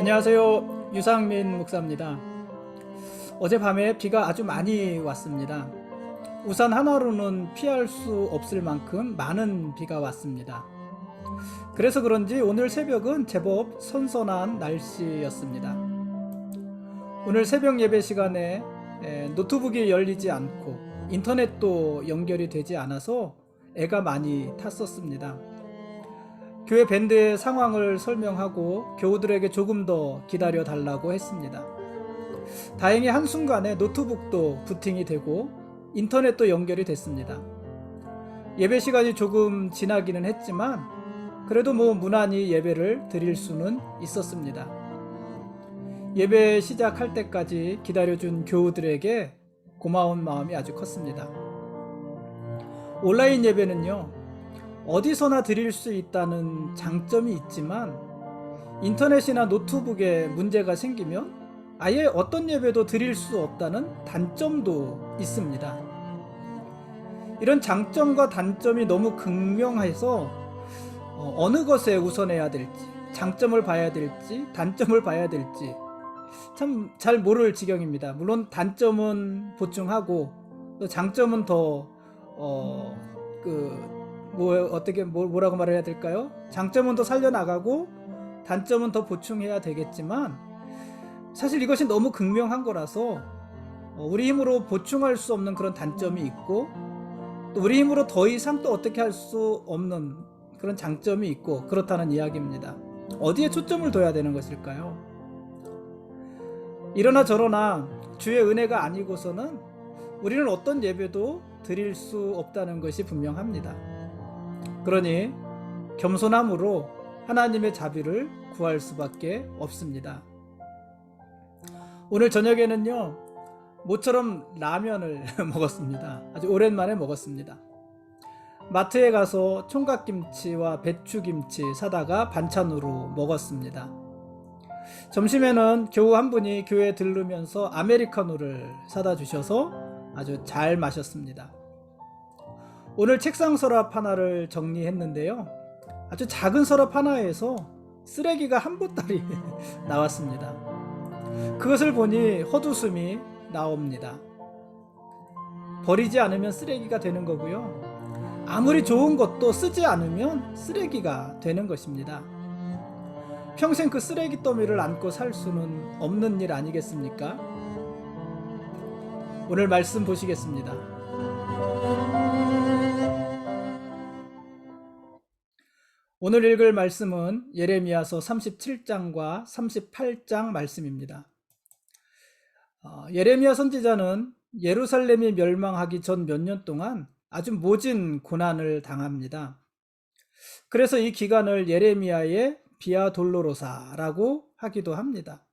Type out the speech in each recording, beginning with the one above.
안녕하세요. 유상민 목사입니다. 어젯밤에 비가 아주 많이 왔습니다. 우산 하나로는 피할 수 없을 만큼 많은 비가 왔습니다. 그래서 그런지 오늘 새벽은 제법 선선한 날씨였습니다. 오늘 새벽 예배 시간에 노트북이 열리지 않고 인터넷도 연결이 되지 않아서 애가 많이 탔었습니다. 교회 밴드의 상황을 설명하고 교우들에게 조금 더 기다려 달라고 했습니다. 다행히 한순간에 노트북도 부팅이 되고 인터넷도 연결이 됐습니다. 예배 시간이 조금 지나기는 했지만 그래도 무난히 예배를 드릴 수는 있었습니다. 예배 시작할 때까지 기다려준 교우들에게 고마운 마음이 아주 컸습니다. 온라인 예배는요, 어디서나 드릴 수 있다는 장점이 있지만 인터넷이나 노트북에 문제가 생기면 아예 어떤 예배도 드릴 수 없다는 단점도 있습니다. 이런 장점과 단점이 너무 극명해서 어느 것에 우선해야 될지, 장점을 봐야 될지 단점을 봐야 될지 참 잘 모를 지경입니다. 물론 단점은 보충하고 또 장점은 더 뭐라고 말해야 될까요? 장점은 더 살려나가고 단점은 더 보충해야 되겠지만 사실 이것이 너무 극명한 거라서 우리 힘으로 보충할 수 없는 그런 단점이 있고 또 우리 힘으로 더 이상 또 어떻게 할 수 없는 그런 장점이 있고 그렇다는 이야기입니다. 어디에 초점을 둬야 되는 것일까요? 이러나 저러나 주의 은혜가 아니고서는 우리는 어떤 예배도 드릴 수 없다는 것이 분명합니다. 그러니 겸손함으로 하나님의 자비를 구할 수밖에 없습니다. 오늘 저녁에는요, 모처럼 라면을 먹었습니다. 아주 오랜만에 먹었습니다. 마트에 가서 총각김치와 배추김치 사다가 반찬으로 먹었습니다. 점심에는 교우 한 분이 교회에 들르면서 아메리카노를 사다 주셔서 아주 잘 마셨습니다. 오늘 책상 서랍 하나를 정리했는데요, 아주 작은 서랍 하나에서 쓰레기가 한 보따리 나왔습니다. 그것을 보니 헛웃음이 나옵니다. 버리지 않으면 쓰레기가 되는 거고요, 아무리 좋은 것도 쓰지 않으면 쓰레기가 되는 것입니다. 평생 그 쓰레기 더미를 안고 살 수는 없는 일 아니겠습니까? 오늘 말씀 보시겠습니다. 오늘 읽을 말씀은 예레미야서 37장과 38장 말씀입니다. 예레미야 선지자는 예루살렘이 멸망하기 전 몇 년 동안 아주 모진 고난을 당합니다. 그래서 이 기간을 예레미야의 비아 돌로로사라고 하기도 합니다.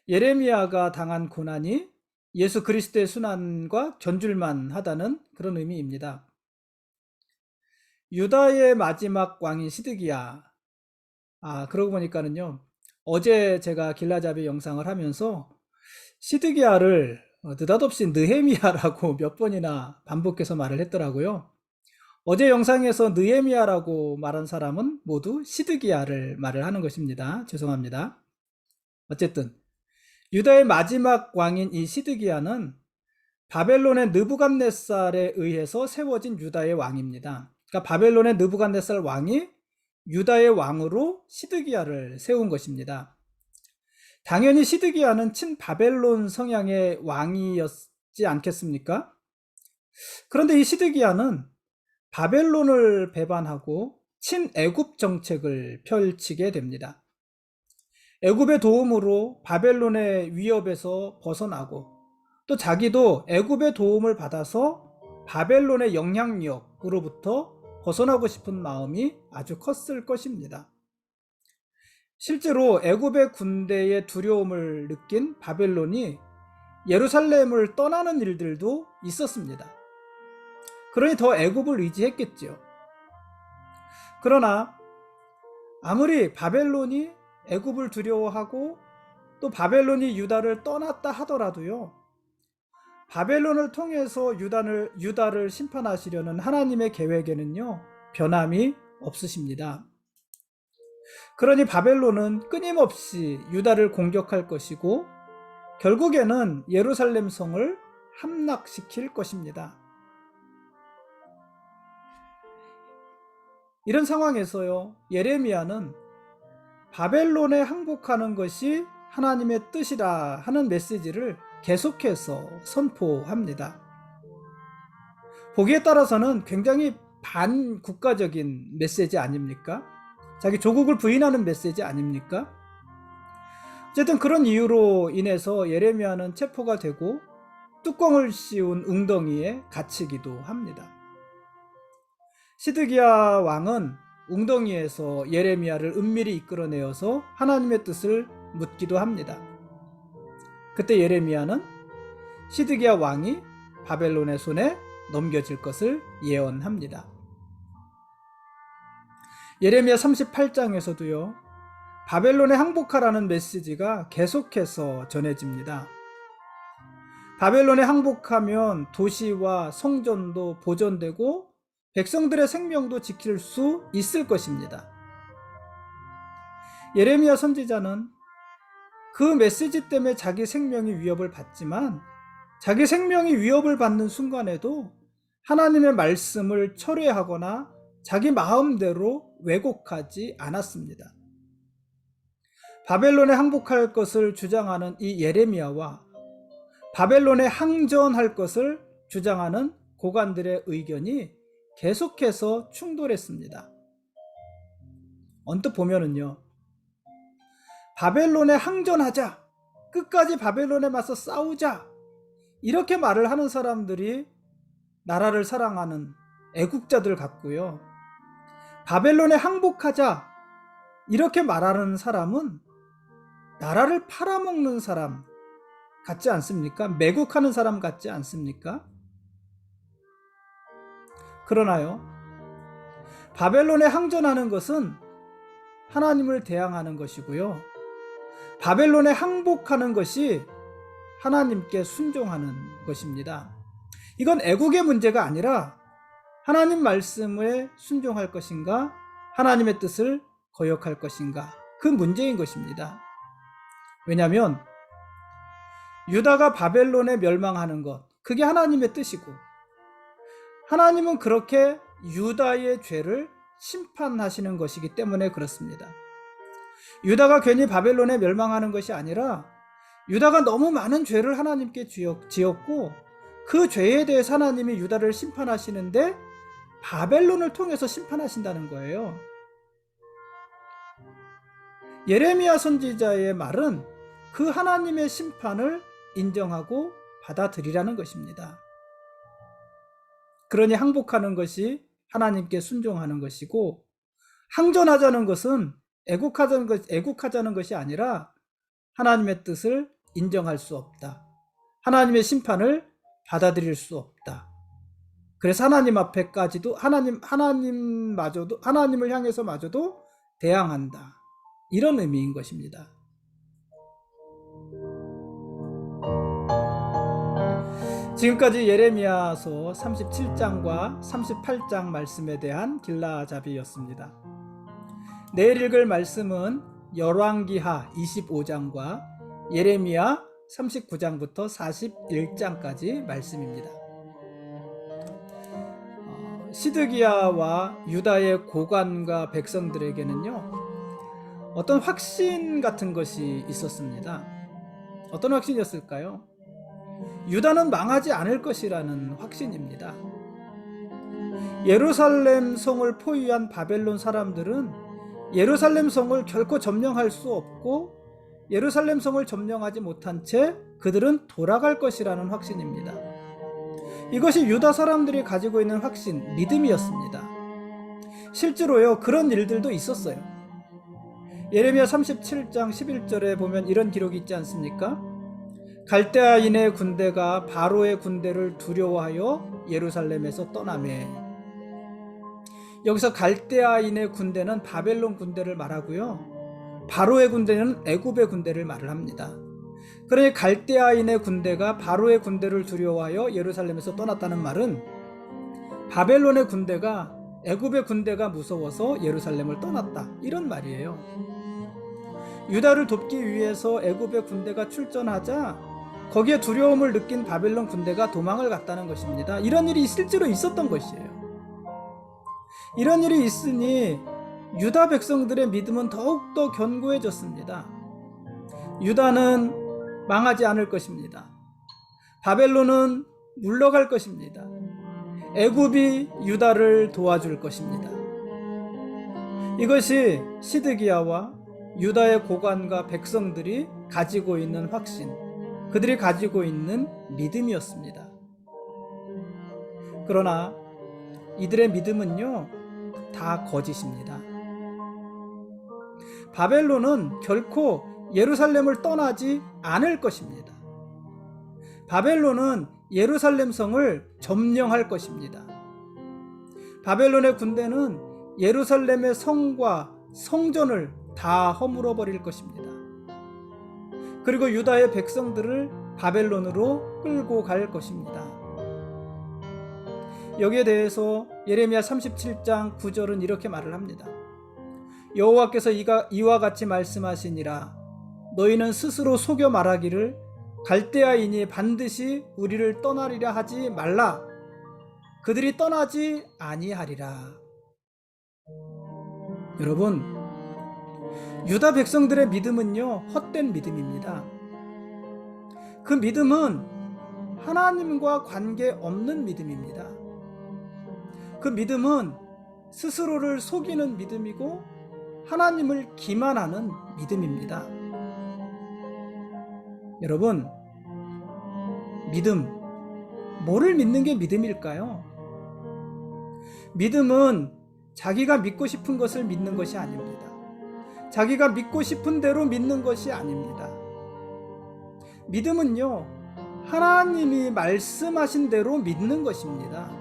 예레미야가 당한 고난이 예수 그리스도의 순환과 견줄만 하다는 그런 의미입니다. 유다의 마지막 왕인 시드기야. 그러고 보니까는요, 어제 제가 길라잡이 영상을 하면서 시드기야를 느닷없이 느헤미야라고 몇 번이나 반복해서 말을 했더라고요. 어제 영상에서 느헤미야라고 말한 사람은 모두 시드기야를 말을 하는 것입니다. 죄송합니다. 어쨌든 유다의 마지막 왕인 이 시드기야는 바벨론의 느부갓네살에 의해서 세워진 유다의 왕입니다. 그러니까 바벨론의 느부갓네살 왕이 유다의 왕으로 시드기야를 세운 것입니다. 당연히 시드기야는 친바벨론 성향의 왕이었지 않겠습니까? 그런데 이 시드기야는 바벨론을 배반하고 친애굽 정책을 펼치게 됩니다. 애굽의 도움으로 바벨론의 위협에서 벗어나고 또 자기도 애굽의 도움을 받아서 바벨론의 영향력으로부터 벗어나고 싶은 마음이 아주 컸을 것입니다. 실제로 애굽의 군대의 두려움을 느낀 바벨론이 예루살렘을 떠나는 일들도 있었습니다. 그러니 더 애굽을 의지했겠죠. 그러나 아무리 바벨론이 애굽을 두려워하고 또 바벨론이 유다를 떠났다 하더라도요, 바벨론을 통해서 유다를 심판하시려는 하나님의 계획에는요, 변함이 없으십니다. 그러니 바벨론은 끊임없이 유다를 공격할 것이고 결국에는 예루살렘 성을 함락시킬 것입니다. 이런 상황에서요, 예레미야는 바벨론에 항복하는 것이 하나님의 뜻이라 하는 메시지를 계속해서 선포합니다. 보기에 따라서는 굉장히 반국가적인 메시지 아닙니까? 자기 조국을 부인하는 메시지 아닙니까? 어쨌든 그런 이유로 인해서 예레미야는 체포가 되고 뚜껑을 씌운 웅덩이에 갇히기도 합니다. 시드기야 왕은 웅덩이에서 예레미야를 은밀히 이끌어내어서 하나님의 뜻을 묻기도 합니다. 그때 예레미야는 시드기야 왕이 바벨론의 손에 넘겨질 것을 예언합니다. 예레미야 38장에서도요, 바벨론에 항복하라는 메시지가 계속해서 전해집니다. 바벨론에 항복하면 도시와 성전도 보존되고 백성들의 생명도 지킬 수 있을 것입니다. 예레미야 선지자는 그 메시지 때문에 자기 생명이 위협을 받지만 자기 생명이 위협을 받는 순간에도 하나님의 말씀을 철회하거나 자기 마음대로 왜곡하지 않았습니다. 바벨론에 항복할 것을 주장하는 이 예레미야와 바벨론에 항전할 것을 주장하는 고관들의 의견이 계속해서 충돌했습니다. 언뜻 보면은요, 바벨론에 항전하자, 끝까지 바벨론에 맞서 싸우자, 이렇게 말을 하는 사람들이 나라를 사랑하는 애국자들 같고요, 바벨론에 항복하자 이렇게 말하는 사람은 나라를 팔아먹는 사람 같지 않습니까? 매국하는 사람 같지 않습니까? 그러나요, 바벨론에 항전하는 것은 하나님을 대항하는 것이고요, 바벨론에 항복하는 것이 하나님께 순종하는 것입니다. 이건 애국의 문제가 아니라 하나님 말씀에 순종할 것인가, 하나님의 뜻을 거역할 것인가, 그 문제인 것입니다. 왜냐하면 유다가 바벨론에 멸망하는 것, 그게 하나님의 뜻이고 하나님은 그렇게 유다의 죄를 심판하시는 것이기 때문에 그렇습니다. 유다가 괜히 바벨론에 멸망하는 것이 아니라 유다가 너무 많은 죄를 하나님께 지었고 그 죄에 대해서 하나님이 유다를 심판하시는데 바벨론을 통해서 심판하신다는 거예요. 예레미야 선지자의 말은 그 하나님의 심판을 인정하고 받아들이라는 것입니다. 그러니 항복하는 것이 하나님께 순종하는 것이고, 항전하자는 것은 애국하자는 것이 아니라 하나님의 뜻을 인정할 수 없다, 하나님의 심판을 받아들일 수 없다. 그래서 하나님 앞에까지도 하나님을 향해서마저도 대항한다, 이런 의미인 것입니다. 지금까지 예레미야서 37장과 38장 말씀에 대한 길라잡이였습니다. 내일 읽을 말씀은 열왕기하 25장과 예레미야 39장부터 41장까지 말씀입니다. 시드기야와 유다의 고관과 백성들에게는요, 어떤 확신 같은 것이 있었습니다. 어떤 확신이었을까요? 유다는 망하지 않을 것이라는 확신입니다. 예루살렘 성을 포위한 바벨론 사람들은 예루살렘 성을 결코 점령할 수 없고 예루살렘 성을 점령하지 못한 채 그들은 돌아갈 것이라는 확신입니다. 이것이 유다 사람들이 가지고 있는 확신, 믿음이었습니다. 실제로요, 그런 일들도 있었어요. 예레미야 37장 11절에 보면 이런 기록이 있지 않습니까? 갈대아인의 군대가 바로의 군대를 두려워하여 예루살렘에서 떠나매. 여기서 갈대아인의 군대는 바벨론 군대를 말하고요, 바로의 군대는 애굽의 군대를 말을 합니다. 그러니 갈대아인의 군대가 바로의 군대를 두려워하여 예루살렘에서 떠났다는 말은 바벨론의 군대가 애굽의 군대가 무서워서 예루살렘을 떠났다. 이런 말이에요. 유다를 돕기 위해서 애굽의 군대가 출전하자 거기에 두려움을 느낀 바벨론 군대가 도망을 갔다는 것입니다. 이런 일이 실제로 있었던 것이에요. 이런 일이 있으니 유다 백성들의 믿음은 더욱더 견고해졌습니다. 유다는 망하지 않을 것입니다. 바벨론은 물러갈 것입니다. 애굽이 유다를 도와줄 것입니다. 이것이 시드기야와 유다의 고관과 백성들이 가지고 있는 확신, 그들이 가지고 있는 믿음이었습니다. 그러나 이들의 믿음은요, 다 거짓입니다. 바벨론은 결코 예루살렘을 떠나지 않을 것입니다. 바벨론은 예루살렘 성을 점령할 것입니다. 바벨론의 군대는 예루살렘의 성과 성전을 다 허물어 버릴 것입니다. 그리고 유다의 백성들을 바벨론으로 끌고 갈 것입니다. 여기에 대해서 예레미야 37장 9절은 이렇게 말을 합니다. 여호와께서 이와 같이 말씀하시니라. 너희는 스스로 속여 말하기를 갈대아인이 반드시 우리를 떠나리라 하지 말라. 그들이 떠나지 아니하리라. 여러분, 유다 백성들의 믿음은요, 헛된 믿음입니다. 그 믿음은 하나님과 관계없는 믿음입니다. 그 믿음은 스스로를 속이는 믿음이고 하나님을 기만하는 믿음입니다. 여러분, 믿음, 뭐를 믿는 게 믿음일까요? 믿음은 자기가 믿고 싶은 것을 믿는 것이 아닙니다. 자기가 믿고 싶은 대로 믿는 것이 아닙니다. 믿음은요, 하나님이 말씀하신 대로 믿는 것입니다.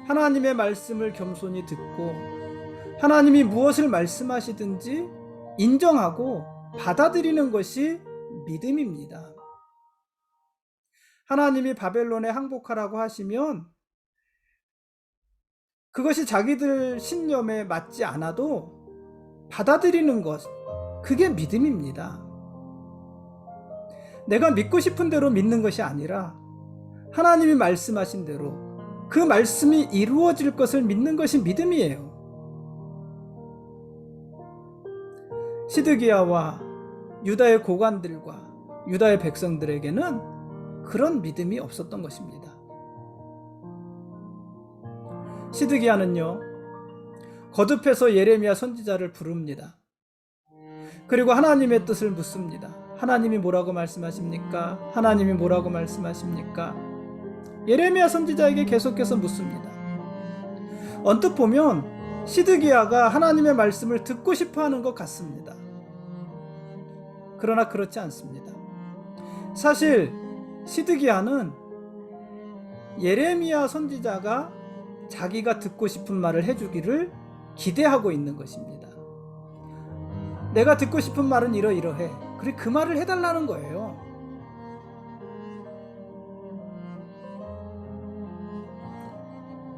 하나님의 말씀을 겸손히 듣고 하나님이 무엇을 말씀하시든지 인정하고 받아들이는 것이 믿음입니다. 하나님이 바벨론에 항복하라고 하시면 그것이 자기들 신념에 맞지 않아도 받아들이는 것, 그게 믿음입니다. 내가 믿고 싶은 대로 믿는 것이 아니라 하나님이 말씀하신 대로 그 말씀이 이루어질 것을 믿는 것이 믿음이에요. 시드기야와 유다의 고관들과 유다의 백성들에게는 그런 믿음이 없었던 것입니다. 시드기야는요, 거듭해서 예레미야 선지자를 부릅니다. 그리고 하나님의 뜻을 묻습니다. 하나님이 뭐라고 말씀하십니까? 하나님이 뭐라고 말씀하십니까? 예레미야 선지자에게 계속해서 묻습니다. 언뜻 보면 시드기야가 하나님의 말씀을 듣고 싶어 하는 것 같습니다. 그러나 그렇지 않습니다. 사실 시드기야는 예레미야 선지자가 자기가 듣고 싶은 말을 해주기를 기대하고 있는 것입니다. 내가 듣고 싶은 말은 이러이러해. 그래, 그 말을 해달라는 거예요.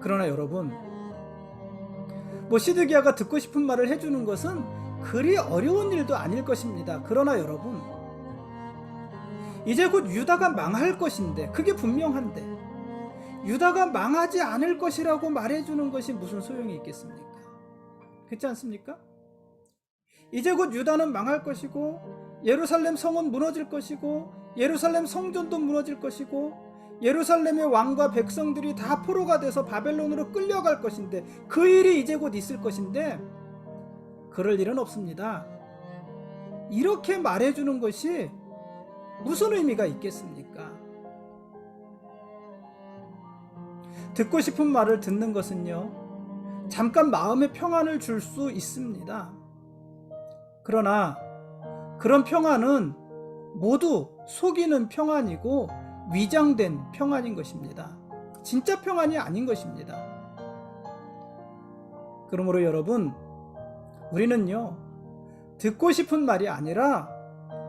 그러나 여러분, 시드기야가 듣고 싶은 말을 해주는 것은 그리 어려운 일도 아닐 것입니다. 그러나 여러분, 이제 곧 유다가 망할 것인데, 그게 분명한데 유다가 망하지 않을 것이라고 말해주는 것이 무슨 소용이 있겠습니까? 그렇지 않습니까? 이제 곧 유다는 망할 것이고 예루살렘 성은 무너질 것이고 예루살렘 성전도 무너질 것이고 예루살렘의 왕과 백성들이 다 포로가 돼서 바벨론으로 끌려갈 것인데, 그 일이 이제 곧 있을 것인데 그럴 일은 없습니다. 이렇게 말해주는 것이 무슨 의미가 있겠습니까? 듣고 싶은 말을 듣는 것은요, 잠깐 마음의 평안을 줄 수 있습니다. 그러나 그런 평안은 모두 속이는 평안이고 위장된 평안인 것입니다. 진짜 평안이 아닌 것입니다. 그러므로 여러분, 우리는요, 듣고 싶은 말이 아니라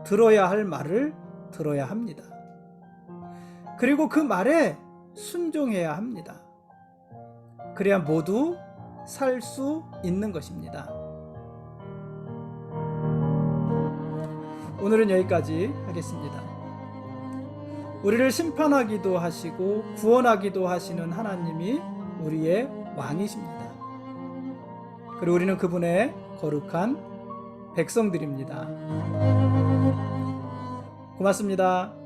들어야 할 말을 들어야 합니다. 그리고 그 말에 순종해야 합니다. 그래야 모두 살 수 있는 것입니다. 오늘은 여기까지 하겠습니다. 우리를 심판하기도 하시고 구원하기도 하시는 하나님이 우리의 왕이십니다. 그리고 우리는 그분의 거룩한 백성들입니다. 고맙습니다.